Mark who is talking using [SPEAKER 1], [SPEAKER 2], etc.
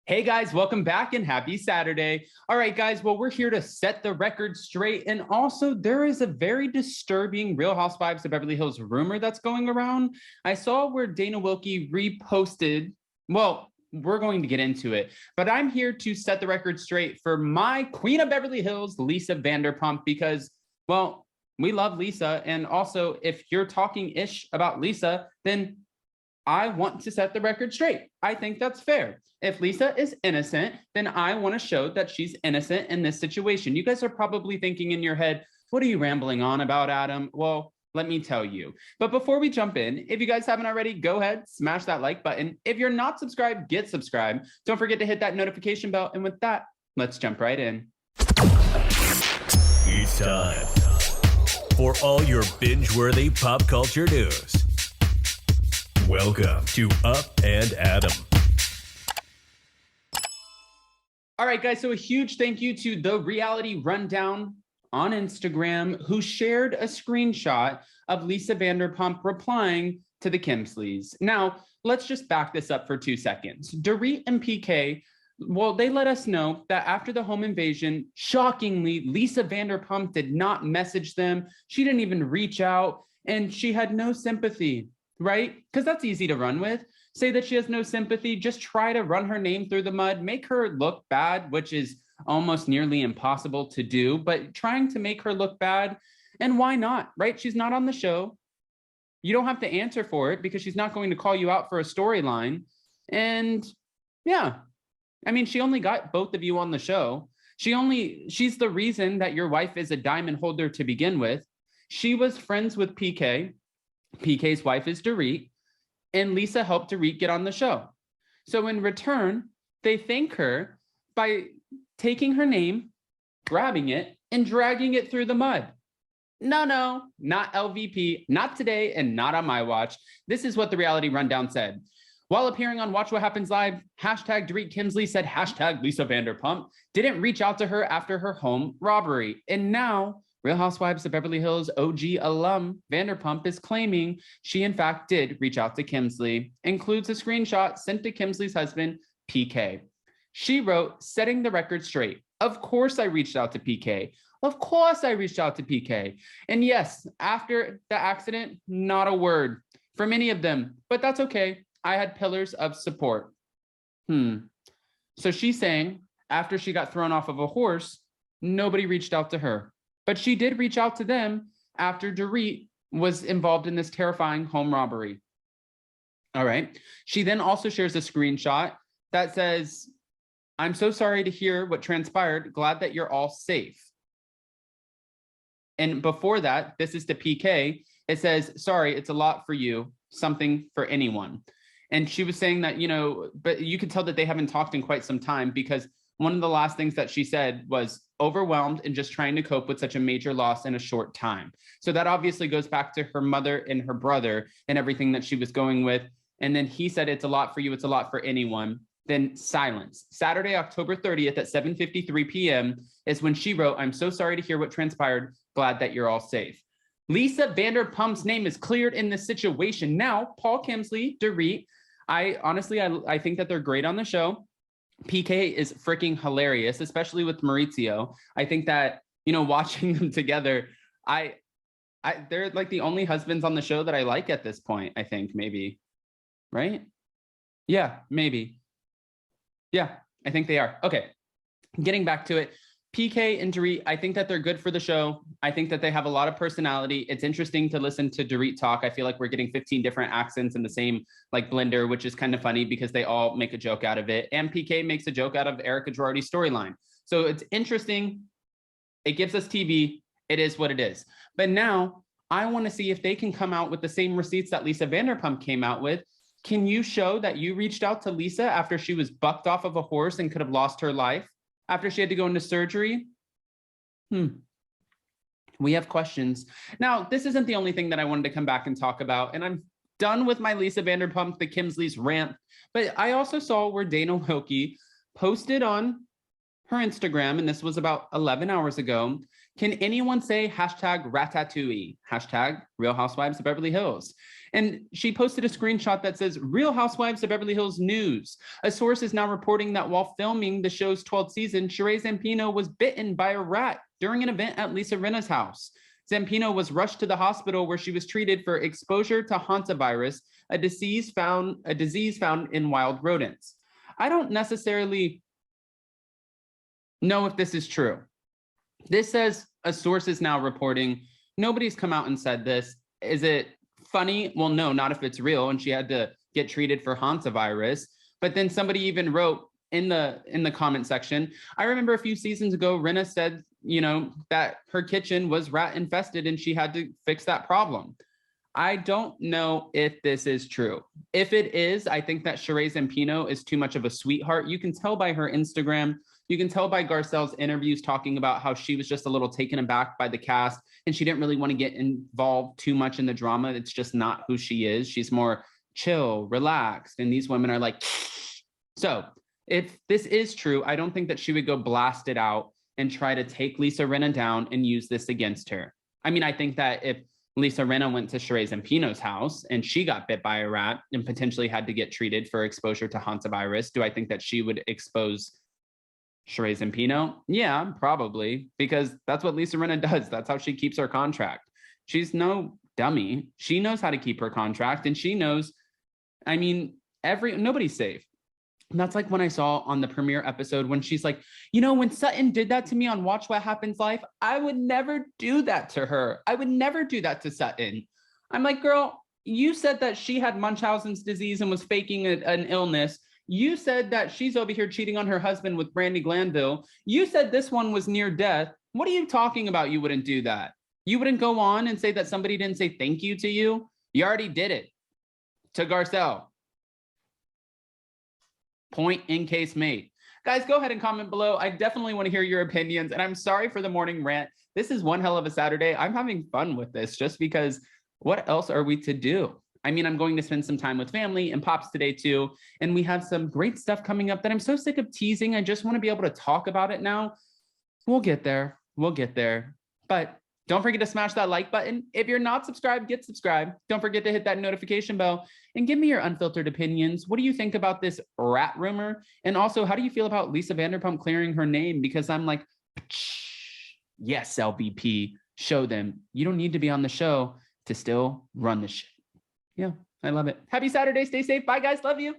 [SPEAKER 1] Hey guys, welcome back and happy Saturday. All right, guys, well, we're here to set the record straight. And also, there is a very disturbing Real Housewives of Beverly Hills rumor that's going around. I saw where Dana Wilkie reposted, well, we're going to get into it, but I'm here to set the record straight for my Queen of Beverly Hills, Lisa Vanderpump, because, well, we love Lisa. And also, if you're talking ish about Lisa, then I want to set the record straight. I think that's fair. If Lisa is innocent, then I want to show that she's innocent in this situation. You guys are probably thinking in your head, what are you rambling on about, Adam? Well, let me tell you. But before we jump in, if you guys haven't already, go ahead, smash that like button. If you're not subscribed, get subscribed. Don't forget to hit that notification bell. And with that, let's jump right in.
[SPEAKER 2] It's time for all your binge-worthy pop culture news. Welcome to Up and Adam.
[SPEAKER 1] All right, guys, so a huge thank you to The Reality Rundown on Instagram, who shared a screenshot of Lisa Vanderpump replying to the Kemsleys. Now, let's just back this up for 2 seconds. Dorit and PK, well, they let us know that after the home invasion, shockingly, Lisa Vanderpump did not message them. She didn't even reach out, and she had no sympathy, right? Because that's easy to run with. Say that she has no sympathy, just try to run her name through the mud, make her look bad, which is almost nearly impossible to do, but trying to make her look bad. And why not, right? She's not on the show. You don't have to answer for it because she's not going to call you out for a storyline. And yeah, I mean, she only got both of you on the show. She's the reason that your wife is a diamond holder to begin with. She was friends with PK. PK's wife is Dorit. And Lisa helped Dorit get on the show. So in return, they thank her by taking her name, grabbing it, and dragging it through the mud. No, not LVP, not today, and not on my watch. This is what The Reality Rundown said. While appearing on Watch What Happens Live, hashtag Dorit Kemsley said hashtag Lisa Vanderpump didn't reach out to her after her home robbery. And now, Real Housewives of Beverly Hills OG alum Vanderpump is claiming she in fact did reach out to Kemsley. Includes a screenshot sent to Kemsley's husband, PK. She wrote, setting the record straight. Of course I reached out to PK. Of course I reached out to PK. And yes, after the accident, not a word from any of them, but that's okay. I had pillars of support. So she's saying after she got thrown off of a horse, nobody reached out to her. But she did reach out to them after Dorit was involved in this terrifying home robbery. All right. She then also shares a screenshot that says, I'm so sorry to hear what transpired. Glad that you're all safe. And before that, this is to PK. It says, sorry, it's a lot for you. Something for anyone. And she was saying that, but you could tell that they haven't talked in quite some time because one of the last things that she said was overwhelmed and just trying to cope with such a major loss in a short time. So that obviously goes back to her mother and her brother and everything that she was going with. And then he said, it's a lot for you. It's a lot for anyone. Then silence. Saturday, October 30th at 7:53 p.m. is when she wrote, I'm so sorry to hear what transpired. Glad that you're all safe. Lisa Vanderpump's name is cleared in this situation. Now, Paul Kemsley, Dorit, I think that they're great on the show. PK is freaking hilarious, especially with Maurizio. I think that, watching them together, they're like the only husbands on the show that I like at this point, I think, maybe. Right? Yeah, maybe. Yeah, I think they are. Okay, getting back to it. PK and Dorit, I think that they're good for the show. I think that they have a lot of personality. It's interesting to listen to Dorit talk. I feel like we're getting 15 different accents in the same blender, which is kind of funny because they all make a joke out of it. And PK makes a joke out of Erica Girardi's storyline. So it's interesting. It gives us TV. It is what it is. But now I want to see if they can come out with the same receipts that Lisa Vanderpump came out with. Can you show that you reached out to Lisa after she was bucked off of a horse and could have lost her life? After she had to go into surgery? We have questions. Now, this isn't the only thing that I wanted to come back and talk about, and I'm done with my Lisa Vanderpump, the Kemsleys rant, but I also saw where Dana Wilkie posted on her Instagram, and this was about 11 hours ago, can anyone say hashtag Ratatouille, hashtag Real Housewives of Beverly Hills? And she posted a screenshot that says, Real Housewives of Beverly Hills news. A source is now reporting that while filming the show's 12th season, Sheree Zampino was bitten by a rat during an event at Lisa Rinna's house. Zampino was rushed to the hospital where she was treated for exposure to hantavirus, a disease found in wild rodents. I don't necessarily know if this is true. This says a source is now reporting. Nobody's come out and said this. Is it funny? Well, no, not if it's real. And she had to get treated for hantavirus. But then somebody even wrote in the comment section, I remember a few seasons ago, Rinna said, that her kitchen was rat infested and she had to fix that problem. I don't know if this is true. If it is, I think that Sheree Zampino is too much of a sweetheart. You can tell by her Instagram. You can tell by Garcelle's interviews talking about how she was just a little taken aback by the cast and she didn't really want to get involved too much in the drama. It's just not who she is. She's more chill, relaxed. And these women are like, so if this is true, I don't think that she would go blast it out and try to take Lisa Rinna down and use this against her. I mean, I think that if Lisa Rinna went to Sheree Zampino's house and she got bit by a rat and potentially had to get treated for exposure to hantavirus, do I think that she would expose Sheree Zampino? Yeah, probably, because that's what Lisa Rinna does. That's how she keeps her contract. She's no dummy. She knows how to keep her contract, and she knows, I mean, nobody's safe. And that's like when I saw on the premiere episode when she's like, when Sutton did that to me on Watch What Happens Live, I would never do that to her. I would never do that to Sutton. I'm like, girl, you said that she had Munchausen's disease and was faking an illness. You said that she's over here cheating on her husband with Brandi Glanville. You said this one was near death. What are you talking about? You wouldn't do that. You wouldn't go on and say that somebody didn't say thank you to you. You already did it to Garcelle. Point in case made. Guys, go ahead and comment below. I definitely want to hear your opinions. And I'm sorry for the morning rant. This is one hell of a Saturday. I'm having fun with this just because what else are we to do? I mean, I'm going to spend some time with family and Pops today too. And we have some great stuff coming up that I'm so sick of teasing. I just want to be able to talk about it now. We'll get there. We'll get there. But don't forget to smash that like button. If you're not subscribed, get subscribed. Don't forget to hit that notification bell and give me your unfiltered opinions. What do you think about this rat rumor? And also, how do you feel about Lisa Vanderpump clearing her name? Because I'm like, yes, LVP, show them. You don't need to be on the show to still run the shit. Yeah, I love it. Happy Saturday. Stay safe. Bye, guys. Love you.